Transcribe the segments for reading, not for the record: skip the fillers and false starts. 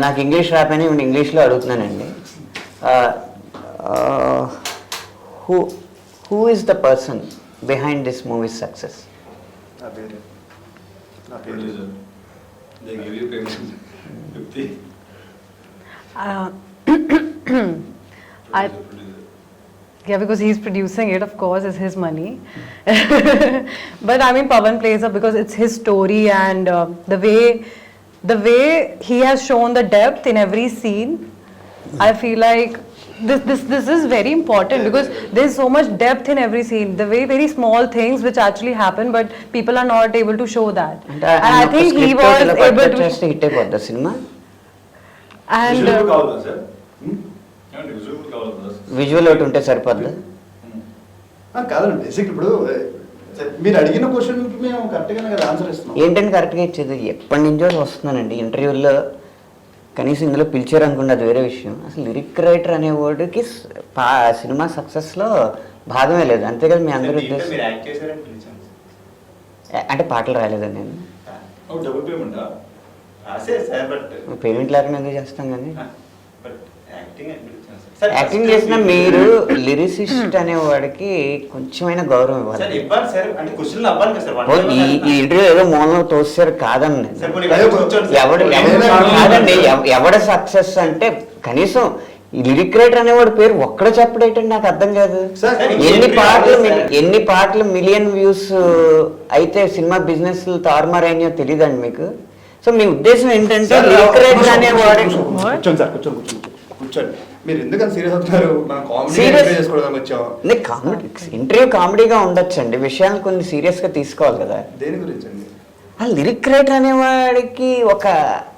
నాకు ఇంగ్లీష్ రాపని ఇంగ్లీష్లో అడుగుతున్నానండి. Who is the person behind this movie success? Yeah, because he's producing it, of course, it's his money. But I mean, Pawan plays up because it's his story, and the way he has shown the depth in every scene. I feel like this is very important because there's so much depth in every scene. The very small things which actually happen, but people are not able to show that. And I think he was able to. Hit the cinema. And visual ఒకటి ఉంటే సరిపోద్దా? కాదండి, basic ఇప్పుడు మీరు అడిగిన question మేము కరెక్ట్గానే కదా ఆన్సర్ ఇస్తున్నాం. ఏంటంటే కరెక్ట్గా ఇచ్చేది ఎప్పటి నుంచో వస్తున్నానండి ఇంటర్వ్యూల్లో, కనీసం ఇందులో పిలిచారు అనుకోండి, అది వేరే విషయం. అసలు లిరిక్ రైటర్ అనే వర్డ్కి సినిమా సక్సెస్లో భాగమే లేదు, అంతే కదా మీ అందరూ ఉద్దేశం. అంటే పాటలు రాలేదండి నేను, పేమెంట్ లేకుండా ఎందుకు చేస్తాం కానీ. యాక్టింగ్ చేసిన మీరు లిరిసిస్ట్ అనే వాడికి కొంచెమైనా గౌరవం ఇవ్వాలి. ఈ ఇంటర్వ్యూ ఏదో మూలంలో తోసారు కాదండి, కాదండి. ఎవడ సక్సెస్ అంటే కనీసం ఈ లిరిక్ రైటర్ అనేవాడి పేరు ఒక్కడ చెప్పడేటండి, నాకు అర్థం కాదు. ఎన్ని పాటలు మిలియన్ వ్యూస్ అయితే సినిమా బిజినెస్ తారుమారైనాయో తెలియదండి మీకు. సో మీ ఉద్దేశం ఏంటంటే లిరిక్ రైటర్ అనేవాడు. కూర్చోండి, మీరు ఎందుకని సీరియస్ అవుతున్నారు? మనం కామెడీ చేసుకోవడానికి వచ్చాం. ఇంటర్వ్యూ కామెడీగా ఉండొచ్చండి, విషయాన్ని కొన్ని సీరియస్ గా తీసుకోవాలి కదా. దేని గురించి అండి? ఆ లిరిక్ రైటర్ అనేవాడికి ఒక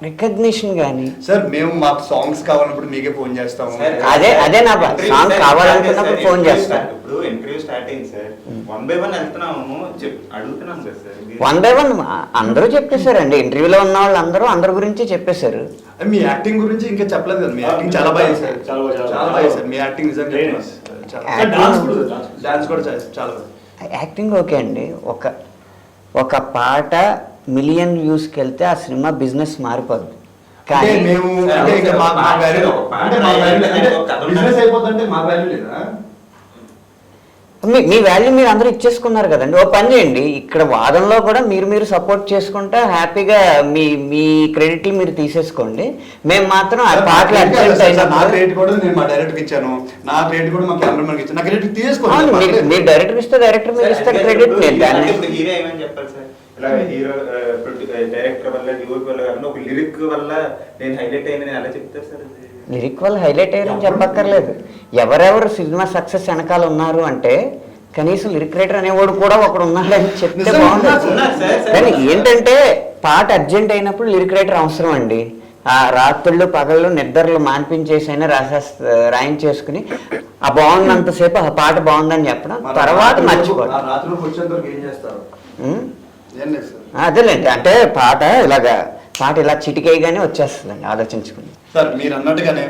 రికగ్నిషన్ గానీ. సార్ మేము మాకు సాంగ్స్ కావాలన్నప్పుడు మీకే ఫోన్ చేస్తాము. అదే నా సాంగ్ కావాలనుకున్నప్పుడు ఫోన్ చేస్తాం. ఇప్పుడు ఇంటర్వ్యూ స్టార్ట్ అయింది సార్, 1 by 1 వెళ్తున్నాము, అడుగుతున్నాం కదా సార్. 1 by 1 అందరూ చెప్పేశారండి, ఇంటర్వ్యూలో ఉన్న వాళ్ళు అందరి గురించి చెప్పేశారు. మీ యాక్టింగ్ గురించి ఇంకా చెప్పలేదు కదా. మీ యాక్టింగ్ చాలా బాగా చేశారు, చాలా బాగా చేశారు. మీ యాక్టింగ్ నిజంగా డాన్స్ కూడా చాలా. యాక్టింగ్ ఓకే అండి. ఒక పాట మిలియన్ వ్యూస్కి వెళ్తే ఆ సినిమా బిజినెస్ మారిపోదు. కానీ మేము బిజినెస్ అయిపోతుంటే మా వాల్యూ లేదా? మీ వాల్యూ మీరు అందరూ ఇచ్చేసుకున్నారు కదండి. ఓ పని చేయండి, ఇక్కడ వాదనలో కూడా మీరు సపోర్ట్ చేసుకుంటా హ్యాపీగా మీ క్రెడిట్లు మీరు తీసేసుకోండి. మేము మాత్రం ఆ పాటలు అర్జెంట్ అయినా నా క్రెడిట్ కూడా నేను మా డైరెక్టర్ ఇచ్చాను, నా క్రెడిట్ కూడా మా కెమెరామెన్కి ఇచ్చాను. నా క్రెడిట్ తీసుకోండి. మీరు డైరెక్టర్ ఇస్తే డైరెక్టర్ మీరు ఇస్తారు క్రెడిట్. హీరో ఏమని చెప్పాలి సార్? ఇలా హీరో డైరెక్టర్ వల్ల డ్యూట్ వల్ల కాకుండా ఒక లిరిక్ వల్ల నేను హైలైట్ అయింది నేను అలా చెప్తారు సార్. లిరిక్ వల్ల హైలైట్ అయ్యారని చెప్పక్కర్లేదు. ఎవరెవరు సినిమా సక్సెస్ వెనకాల ఉన్నారు అంటే కనీసం లిరిక్ రైటర్ అనేవాడు కూడా ఒకడు ఉన్నాడని చెప్తే బాగుంటుంది. కానీ ఏంటంటే పాట అర్జెంట్ అయినప్పుడు లిరిక్ రైటర్ అవసరం అండి. ఆ రాత్రుళ్ళు పగళ్ళు నిద్రలు మాన్పించేసైనా రాయించేసుకుని ఆ బాగున్నంతసేపు ఆ పాట బాగుందని చెప్పడం, తర్వాత మర్చిపోవడం. అదేలేండి, అంటే పాట ఇలా చిటికేయగానే వచ్చేస్తుందండి ఆలోచించుకుని. సార్ మీరు అన్నట్టుగానే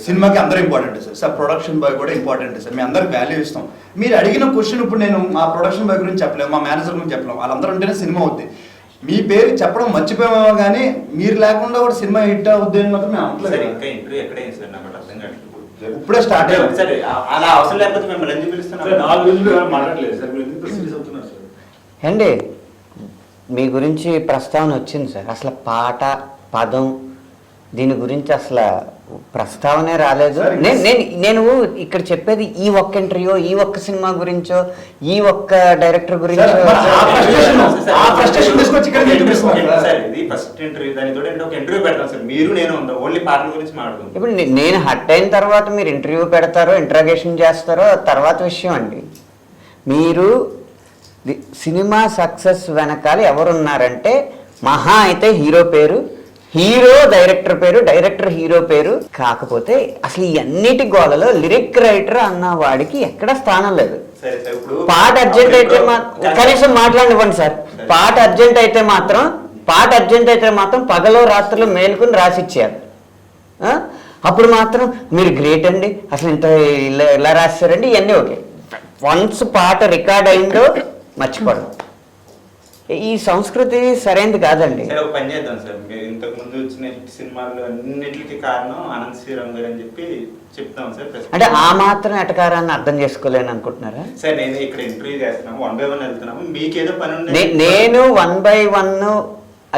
సినిమాకి అందరూ important sir. Sir production bye కూడా ఇంపార్టెంట్ సార్. మీ అందరికి వాల్యూ ఇస్తాం. మీరు అడిగిన క్వశ్చన్ ఇప్పుడు నేను మా ప్రొడక్షన్ బాయ్ గురించి చెప్పలేము, మా మేనేజర్ గురించి చెప్పలేము. వాళ్ళందరూ ఉంటేనే సినిమా అవుద్ది. మీ పేరు చెప్పడం మర్చిపోయామో కానీ మీరు లేకుండా కూడా సినిమా హిట్ అవుద్ది అని మాత్రం మేము అనట్లేదు. ఇప్పుడే స్టార్ట్ అయ్యింది సార్. అలా అవసరం లేకపోతే మేము లంచ్ పిలుస్తున్నాం. అండి మీ గురించి ప్రస్తావన వచ్చింది సార్. అసలు పాట పదం దీని గురించి అసలు ప్రస్తావనే రాలేదు. నేను ఇక్కడ చెప్పేది ఈ ఒక్క ఇంటర్వ్యూ, ఈ ఒక్క సినిమా గురించో, ఈ ఒక్క డైరెక్టర్ గురించో. ఇప్పుడు నేను హట్ అయిన తర్వాత మీరు ఇంటర్వ్యూ పెడతారో ఇంట్రాగేషన్ చేస్తారో తర్వాత విషయం అండి. మీరు సినిమా సక్సెస్ వెనకాల ఎవరున్నారంటే మహా అయితే హీరో పేరు, హీరో డైరెక్టర్ పేరు, డైరెక్టర్ హీరో పేరు. కాకపోతే అసలు ఈ అన్నిటి గోలలో లిరిక్ రైటర్ అన్న వాడికి ఎక్కడ స్థానం లేదు. పాట అర్జెంట్ అయితే కనీసం మాట్లాడివ్వండి సార్. పాట అర్జెంట్ అయితే మాత్రం పగలో రాత్రులు మేలుకుని రాసిచ్చారు. అప్పుడు మాత్రం మీరు గ్రేట్ అండి, అసలు ఇంత ఇలా రాస్తారండి, ఇవన్నీ ఓకే. వన్స్ పాట రికార్డ్ అయిందో మర్చిపోవడం. ఈ సంస్కృతి సరైనది కాదండి. సరే ఒక పని చేద్దాం సార్, మీరు ఇంతకు ముందు వచ్చిన హిట్ సినిమాలు అన్నిటికీ కారణం అనంత్ శ్రీరామ్ గారు అని చెప్పి చెప్తాం సార్. అంటే ఆ మాత్రం ఎటకారాన్ని అర్థం చేసుకోలేను అనుకుంటున్నారా? సార్ నేను ఇక్కడ ఇంటర్వ్యూ చేస్తున్నాము, 1 by 1 వెళ్తున్నాము, మీకేదో పని ఉంది. నేను 1 by 1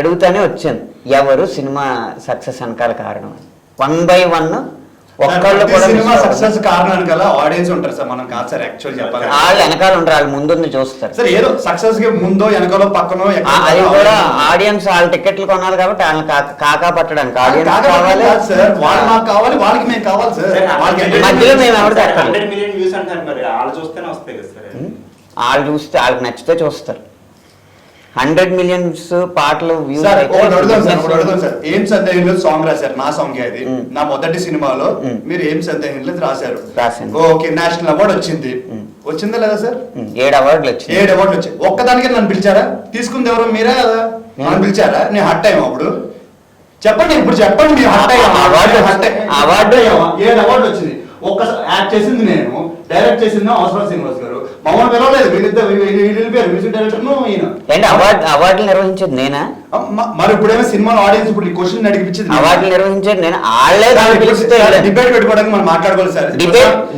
అడుగుతానే వచ్చాను, ఎవరు సినిమా సక్సెస్ వెనకాల కారణం 1 by 1 ఒక్కళ్ళు కూడా సినిమా సక్సెస్ కారణానికి గల ఆడియన్స్ ఉంటారు సార్, మనం కాదు సార్ యాక్చువల్ చెప్పాలి. వాళ్ళు వెనకాల ఉంటారు, వాళ్ళు ముందుంది చూస్తారు సార్. ఏదో సక్సెస్ కి ముందో వెనకాలో పక్కనో అది కూడా ఆడియన్స్ వాళ్ళ టికెట్లు కొనాలి కాబట్టి వాళ్ళని కాకా పట్టడానికి ఆడియన్స్ కావాలి సార్. వాళ్ళు మాకు కావాలి, వాళ్ళకి మేము కావాలి సార్. మధ్యలో మేము ఎవరు 100 million వ్యూస్ అంటారు, మరి వాళ్ళు చూస్తేనే వస్తాయి కదా సార్. వాళ్ళు చూస్తే వాళ్ళకి నచ్చితే చూస్తారు. 100 million పాటలు వ్యూస్ ఏం సందేహంలో సాంగ్ రాశారు, నా సాంగ్ అది, నా మొదటి సినిమాలో మీరు ఏం సందేహంలో రాశారు. ఓకే, నేషనల్ అవార్డు వచ్చింది, వచ్చిందా లేదా సార్? 7 అవార్డులు వచ్చాయి. 7 అవార్డులు వచ్చాయి. ఒక్కదానికి నన్ను పిలిచారా? తీసుకుంది ఎవరు, మీరే కదా? నన్ను పిలిచారా? నేను హట్ అయ్యాము అప్పుడు. చెప్పండి ఇప్పుడు చెప్పండి, మీరు హట్ అయ్యాము. అవార్డు 7 అవార్డు వచ్చింది. ఒక్క యాక్ట్ చేసింది నేను, డైరెక్ట్ చేసింది అవసరం శ్రీనివాస్ గారు. మమ్మల్ని పిలవలేదు, వెళ్ళిపోయారు మ్యూజిక్ డైరెక్టర్ ఈయన. అవార్డులు నిర్వహించేది నేనా? మరి ఇప్పుడేమో సినిమా ఆడియన్స్ ఇప్పుడు ఈ క్వశ్చన్ అడిగిపించింది. అవార్డులు నిర్వహించేది నేను. వాళ్ళే డిబేట్ పెట్టుకోవడానికి మనం మాట్లాడుకోవాలి సార్.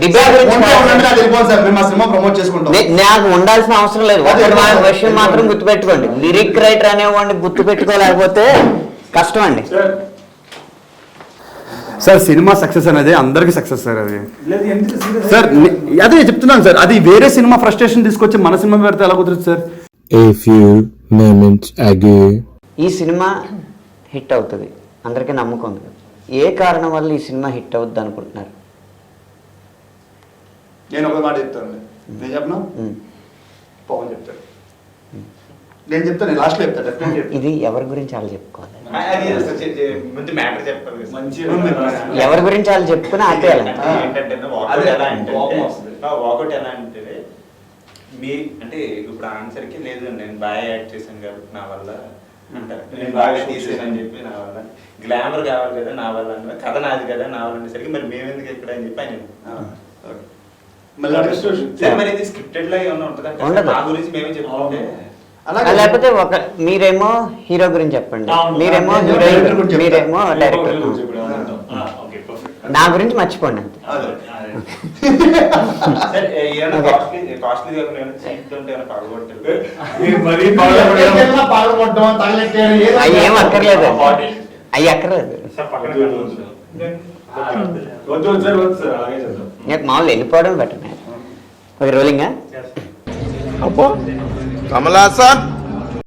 వెళ్ళిపోవాలి సార్, మేము మా సినిమా ప్రమోట్ చేసుకుంటాం. నాకు ఉండాల్సిన అవసరం లేదు. ఒకటి విషయం మాత్రం గుర్తుపెట్టుకోండి, లిరిక్ రైటర్ అనేవాడిని గుర్తు పెట్టుకోలేకపోతే కష్టం అండి సార్. సినిమా సక్సెస్ అనేది అందరికి సక్సెస్ సార్. అది సార్ అదే చెప్తున్నాను సార్, అది వేరే సినిమా ఫ్రస్ట్రేషన్ తీసుకొచ్చి మన సినిమా పెడితే ఎలా కుదురుతుంది sir? A few moments ago. ఈ సినిమా హిట్ అవుతుంది, అందరికీ నమ్మకం ఉంది. ఏ కారణం వల్ల ఈ సినిమా హిట్ అవుద్ది అనుకుంటున్నారు? నేను ఒక మాట చెప్తాను, నేను చెప్పనా? పవన్ చెప్తాడు, నేను చెప్తాను, లాస్ట్ లో చెప్తాను. ఇది ఎవరి గురించి వాళ్ళు చెప్పుకోవాలి, ముందు మ్యాటర్ చెప్పాలి. ఎవరి గురించి వాళ్ళు చెప్పుకుని ఆపేయాలి. ఏంటంటే వాకౌట్ ఎలా అంటే మీ అంటే ఇప్పుడు ఆన్సర్ కి లేదు, నేను బాగా యాడ్ చేశాను కాబట్టి నా వల్ల అంటారు, నేను బాగా తీసాను అని చెప్పి నా వల్ల, గ్లామర్ కావాలి కదా నా వల్ల, అంటే కథ నాది కదా నా వల్ల అనేసరికి మరి మేమెందుకు ఎక్కడ అని చెప్పి ఆయన. మరి ఇది స్క్రిప్టెడ్ లా ఏమన్నా ఉంటుందా? నా గురించి మేమే చెప్పుకుంటే లేకపోతే ఒక మీరేమో హీరో గురించి చెప్పండి, మీరేమో హీరోయిన్, మీరేమో డైరెక్టర్, నా గురించి మర్చిపోండి. అవి ఏం అక్కర్లేదు, అవి అక్కర్లేదు. మామూలు వెళ్ళిపోవడం బెటర్. ఓకే, రోలింగా కమల్ హాసన్